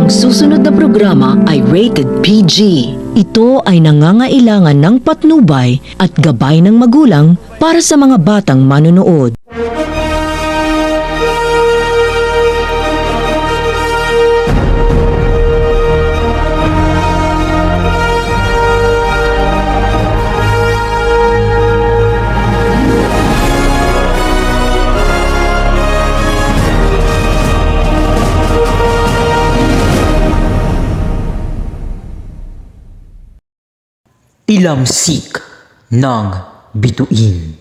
Ang susunod na programa ay rated PG. Ito ay nangangailangan ng patnubay at gabay ng magulang para sa mga batang manonood. Ilamsik ng bituin.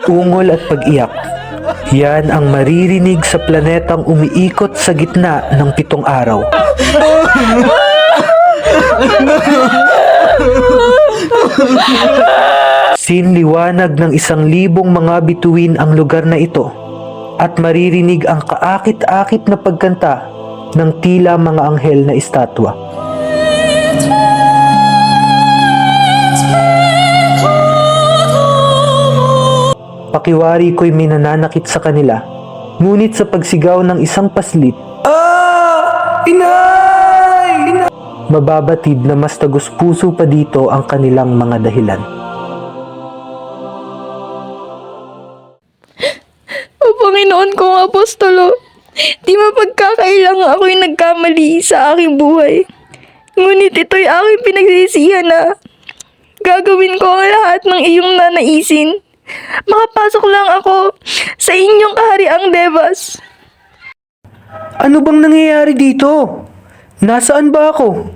Ungol at pag-iyak. Yan ang maririnig sa planetang umiikot sa gitna ng 7 araw. Sinliwanag ng 1,000 mga bituin ang lugar na ito at maririnig ang kaakit-akit na pagkanta ng tila mga anghel na estatwa. Pakiwari ko'y minananakit sa kanila, ngunit sa pagsigaw ng isang paslit, Inay! Mababatid na mas tagus-puso pa dito ang kanilang mga dahilan. O Panginoon kong Apostolo, di mapagkakailangan ako'y nagkamali sa aking buhay. Ngunit ito'y aking pinagsisihan na gagawin ko ang lahat ng iyong nanaisin. Makapasok lang ako sa inyong kahariang Devas. Ano bang nangyayari dito? Nasaan ba ako?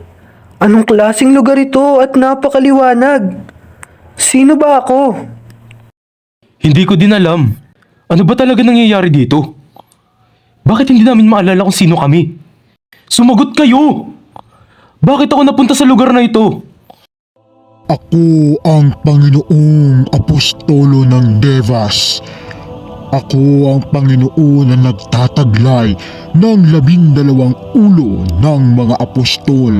Anong klaseng lugar ito at napakaliwanag? Sino ba ako? Hindi ko din alam. Ano ba talaga nangyayari dito? Bakit hindi namin maalala kung sino kami? Sumagot kayo! Bakit ako napunta sa lugar na ito? Ako ang Panginoong Apostolo ng Devas. Ako ang Panginoon na nagtataglay ng 12 ulo ng mga apostol.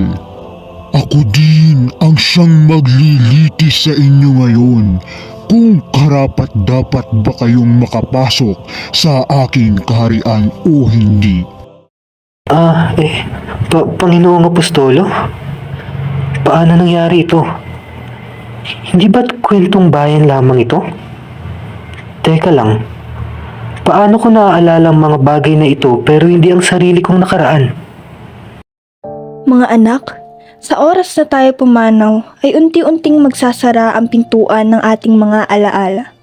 Ako din ang siyang maglilitis sa inyo ngayon kung karapat-dapat ba kayong makapasok sa aking kaharian o hindi. Panginoong Apostolo? Paano nangyari ito? Hindi ba't kwentong bayan lamang ito? Teka lang, paano ko naaalala ang mga bagay na ito pero hindi ang sarili kong nakaraan? Mga anak, sa oras na tayo pumanaw ay unti-unting magsasara ang pintuan ng ating mga alaala.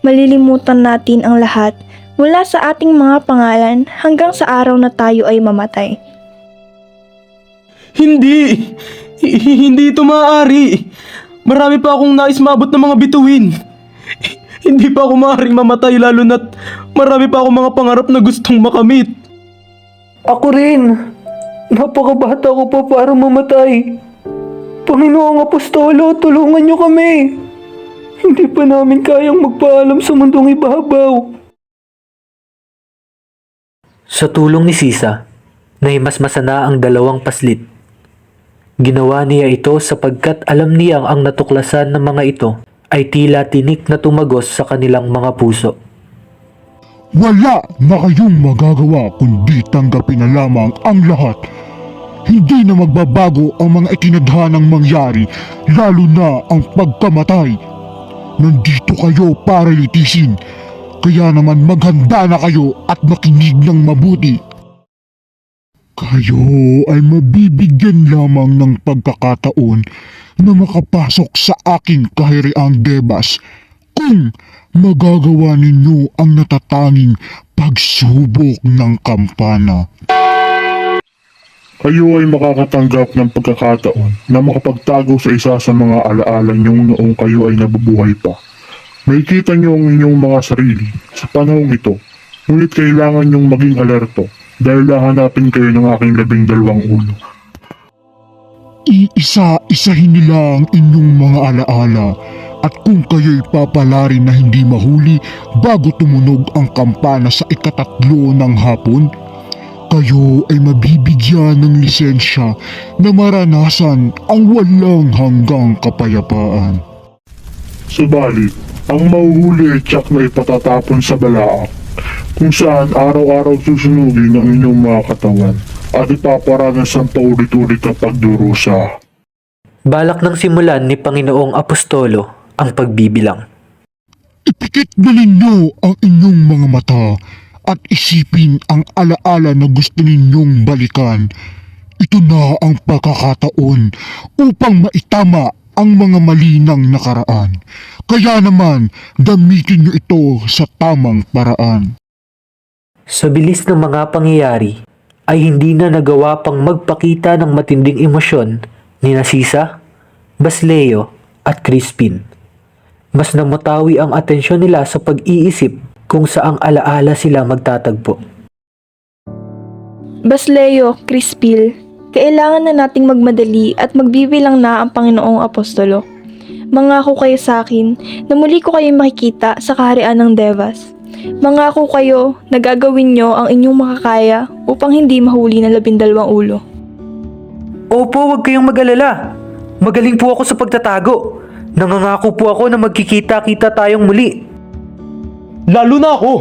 Malilimutan natin ang lahat mula sa ating mga pangalan hanggang sa araw na tayo ay mamatay. Hindi! Hindi ito maaari! Marami pa akong nais maabot ng mga bituin. Hindi pa ako maaaring mamatay lalo na't marami pa akong mga pangarap na gustong makamit. Ako rin! Napakabata ko pa para mamatay. Panginoong Apostolo, tulungan niyo kami. Hindi pa namin kayang magpaalam sa mundong ibabaw. Sa tulong ni Sisa, nahimasmasa na ang 2 paslit. Ginawa niya ito sapagkat alam niyang ang natuklasan ng mga ito ay tila tinik na tumagos sa kanilang mga puso. Wala na kayong magagawa kundi tanggapin na lamang ang lahat. Hindi na magbabago ang mga itinadhanang mangyari, lalo na ang pagkamatay. Nandito kayo para litisin, kaya naman maghanda na kayo at makinig ng mabuti. Kayo ay mabibigyan lamang ng pagkakataon na makapasok sa aking kahariang Devas kung magagawa ninyo ang natatanging pagsubok ng kampana. Kayo ay makakatanggap ng pagkakataon na makapagtago sa isa sa mga alaala niyong noong kayo ay nabubuhay pa. Makikita niyo ang inyong mga sarili sa panahong ito, ngunit kailangan niyong maging alerto dahil hahanapin kayo ng aking 12 ulo. Iisa-isahin nila ang inyong mga alaala at kung kayo'y papalari na hindi mahuli bago tumunog ang kampana sa 3 ng hapon, kayo ay mabibigyan ng lisensya na maranasan ang walang hanggang kapayapaan. Subalit, Ang mahuhuli ay tiyak na ipatatapon sa balaak, kung saan araw-araw susunugin ang inyong mga katawan at ipaparanas ang paulit-ulit na pagdurusa. Balak ng simulan ni Panginoong Apostolo ang pagbibilang. Ipikit na ninyo ang inyong mga mata at isipin ang alaala na gusto ninyong balikan. Ito na ang pagkakataon upang maitama ang mga mali ng nakaraan. Kaya naman, gamitin nyo ito sa tamang paraan. Sa bilis ng mga pangyayari, ay hindi na nagawa pang magpakita ng matinding emosyon ni Narcisa, Basleo at Crispin. Mas namatawi ang atensyon nila sa pag-iisip kung saang alaala sila magtatagpo. Basleo, Crispil, kailangan na nating magmadali at magbibilang na ang Panginoong Apostolo. Mangako kayo sa akin na muli ko kayo makikita sa kaharian ng Devas. Mangako kayo na gagawin nyo ang inyong makakaya upang hindi mahuli ng 12 ulo. Opo, huwag kayong mag-alala. Magaling po ako sa pagtatago. Nangangako po ako na magkikita-kita tayong muli. Lalo na ako.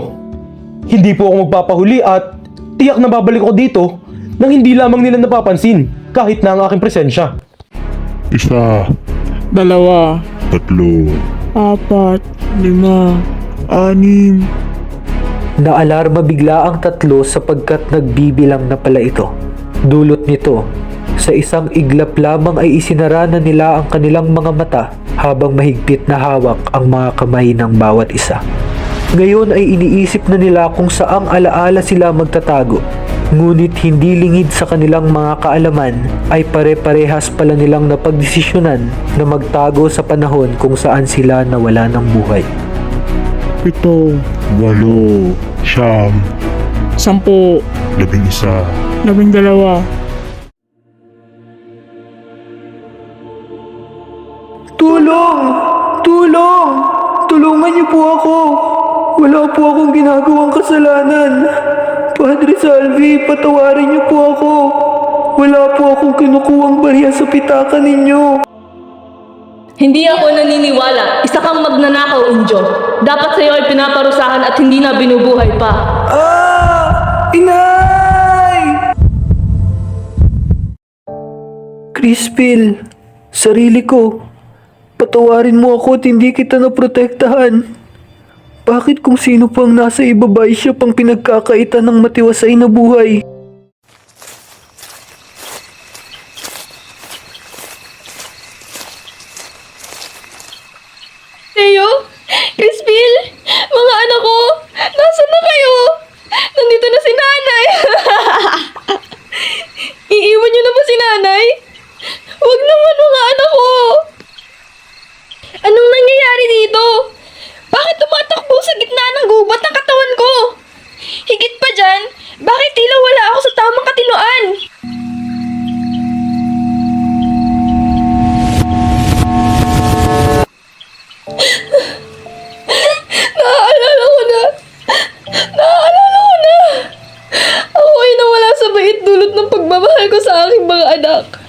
Hindi po ako magpapahuli at tiyak na babalik ako dito nang hindi lamang nila napapansin kahit na ang aking presensya. 1, 2, 3, 4, 5, 6. Naalarma bigla ang tatlo sapagkat nagbibilang na pala ito. Dulot nito, sa isang iglap lamang ay isinara na nila ang kanilang mga mata habang mahigpit na hawak ang mga kamay ng bawat isa. Ngayon ay iniisip na nila kung saang alaala sila magtatago. Ngunit hindi lingid sa kanilang mga kaalaman ay pare-parehas pala nilang napagdesisyonan na magtago sa panahon kung saan sila nawala ng buhay. 7, 8, 9, 10, 11, 12. Tulong! Tulong! Tulungan niyo po ako! Wala po akong ginagawang kasalanan. Padre Salvi, patawarin niyo po ako. Wala po akong kinukuhang barya sa pitaka ninyo. Hindi ako naniniwala. Isa kang magnanakaw, Injo. Dapat sa'yo ay pinaparusahan at hindi na binubuhay pa. Inay! Crispil, sarili ko. Patawarin mo ako at hindi kita naprotektahan. Bakit kung sino pang nasa ibaba ay siya pang pinagkakaitan ng matiwasay na buhay? Leo? Crispil? Mga anak ko? Nasaan na kayo? Nandito na si nanay. Iiwan niyo na ba si nanay? Huwag naman mga anak ko. Anong nangyayari dito? Bakit tumatakbo sa gitna ng gubat ng katawan ko? Higit pa dyan, bakit tila wala ako sa tamang katinuan? Naaalala ko na. Ako ay nawala sa bait dulot ng pagmamahal ko sa aking mga anak.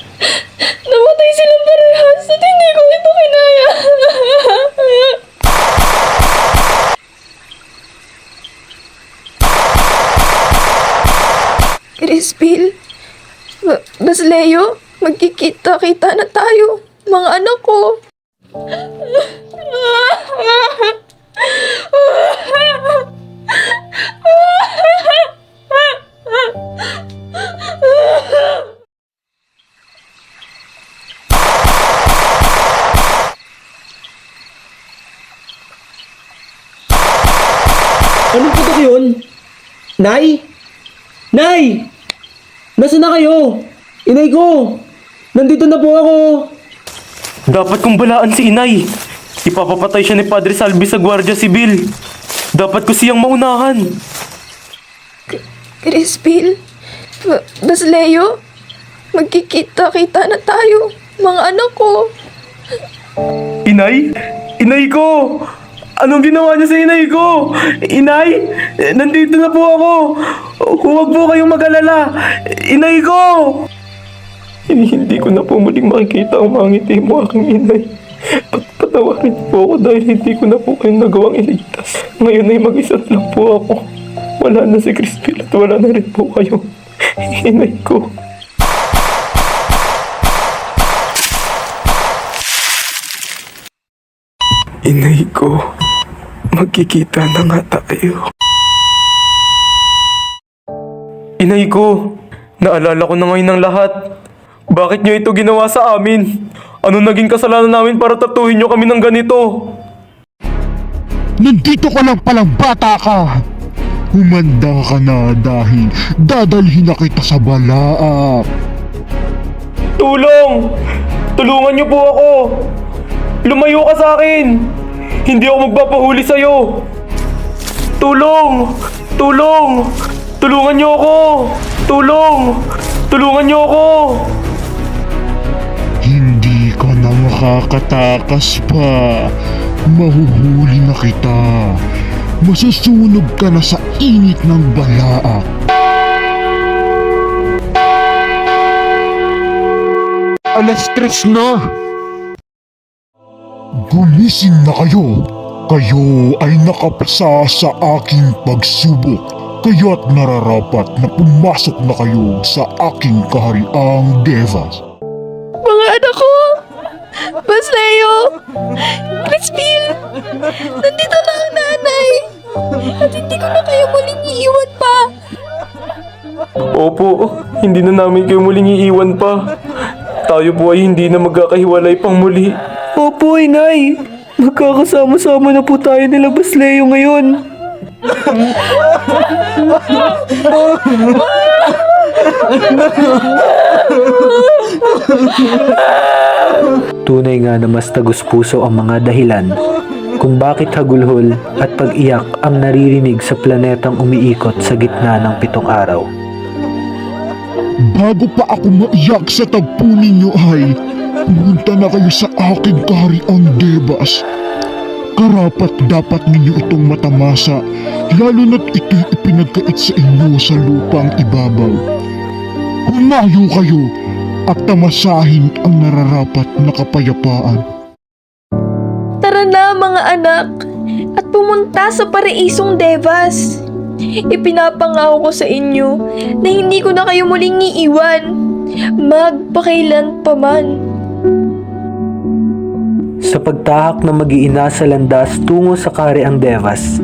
Namatay silang parehas at hindi ko ito kinaya. Crispil, Basleo, magkikita-kita na tayo, mga anak ko. Anong putok yun? Nay? Nay! Nasaan na kayo? Inay ko! Nandito na po ako! Dapat kong balaan si inay. Ipapapatay siya ni Padre Salvi sa Guardia Sibil. Dapat ko siyang maunahan. Crispil, Basleo, magkikita-kita na tayo, mga anak ko. Inay? Inay ko! Anong ginawa niya sa inay ko? Inay, nandito na po ako. Huwag po kayong mag-alala. Inay ko! Hindi ko na po muling makikita ang mga ngiti mo, aking inay. Patawarin po ako dahil hindi ko na po kayong nagawang iligtas. Ngayon ay mag-isa na lang po ako. Wala na si Crispin at wala na rin po kayo. Inay ko. Inay ko, magkikita na nga tayo. Inay ko, naalala ko na ngayon ng lahat. Bakit niyo ito ginawa sa amin? Ano naging kasalanan namin para tatuhin niyo kami ng ganito? Nandito ka lang palang bata ka! Humanda ka na dahil dadalhin na kita sa balaak. Tulong! Tulungan niyo po ako! Lumayo ka sa akin! Hindi ako magpapahuli sa'yo! Tulong! Tulong! Tulungan niyo ako! Tulong! Tulungan niyo ako! Hindi ka na makakatakas pa. Mahuhuli na kita. Masusunog ka na sa init ng balaak. Alas 3 na! Gumising na kayo! Kayo ay nakapasa sa aking pagsubok. Kaya't nararapat na pumasok na kayo sa aking kahariang Devas. Mga anak ko! Basleo! Crispin! Nandito na ang nanay! At hindi ko na kayo muling iiwan pa! Opo, hindi na namin kayo muling iiwan pa. Tayo po ay hindi na magkakahiwalay pang muli. Opo, inay. Magkakasama-sama na po tayo nila Basleo ngayon. Tunay nga na mas tagus-puso ang mga dahilan kung bakit hagulhol at pag-iyak ang naririnig sa planetang umiikot sa gitna ng 7 araw. Bago pa ako maiyak sa tagpo ninyo ay pumunta na kayo sa aking kahariang Devas. Karapat dapat ninyo itong matamasa, lalo na't ito'y ipinagkait sa inyo sa lupang ibabaw. Humayo kayo at tamasahin ang nararapat na kapayapaan. Tara na mga anak at pumunta sa Paraisong Devas. Ipinapangako ko sa inyo na hindi ko na kayo muling iiwan. Magpakailan pa man. Sa pagtahak ng mag-iina sa landas tungo sa kahariang Devas,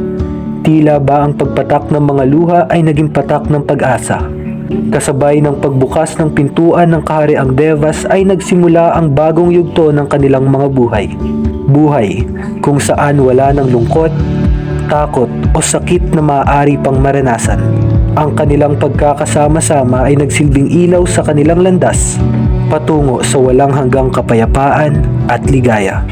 tila ba ang pagpatak ng mga luha ay naging patak ng pag-asa. Kasabay ng pagbukas ng pintuan ng kahariang Devas ay nagsimula ang bagong yugto ng kanilang mga buhay. Buhay kung saan wala ng lungkot, takot o sakit na maaari pang maranasan. Ang kanilang pagkakasama-sama ay nagsilbing ilaw sa kanilang landas, patungo sa walang hanggang kapayapaan at ligaya.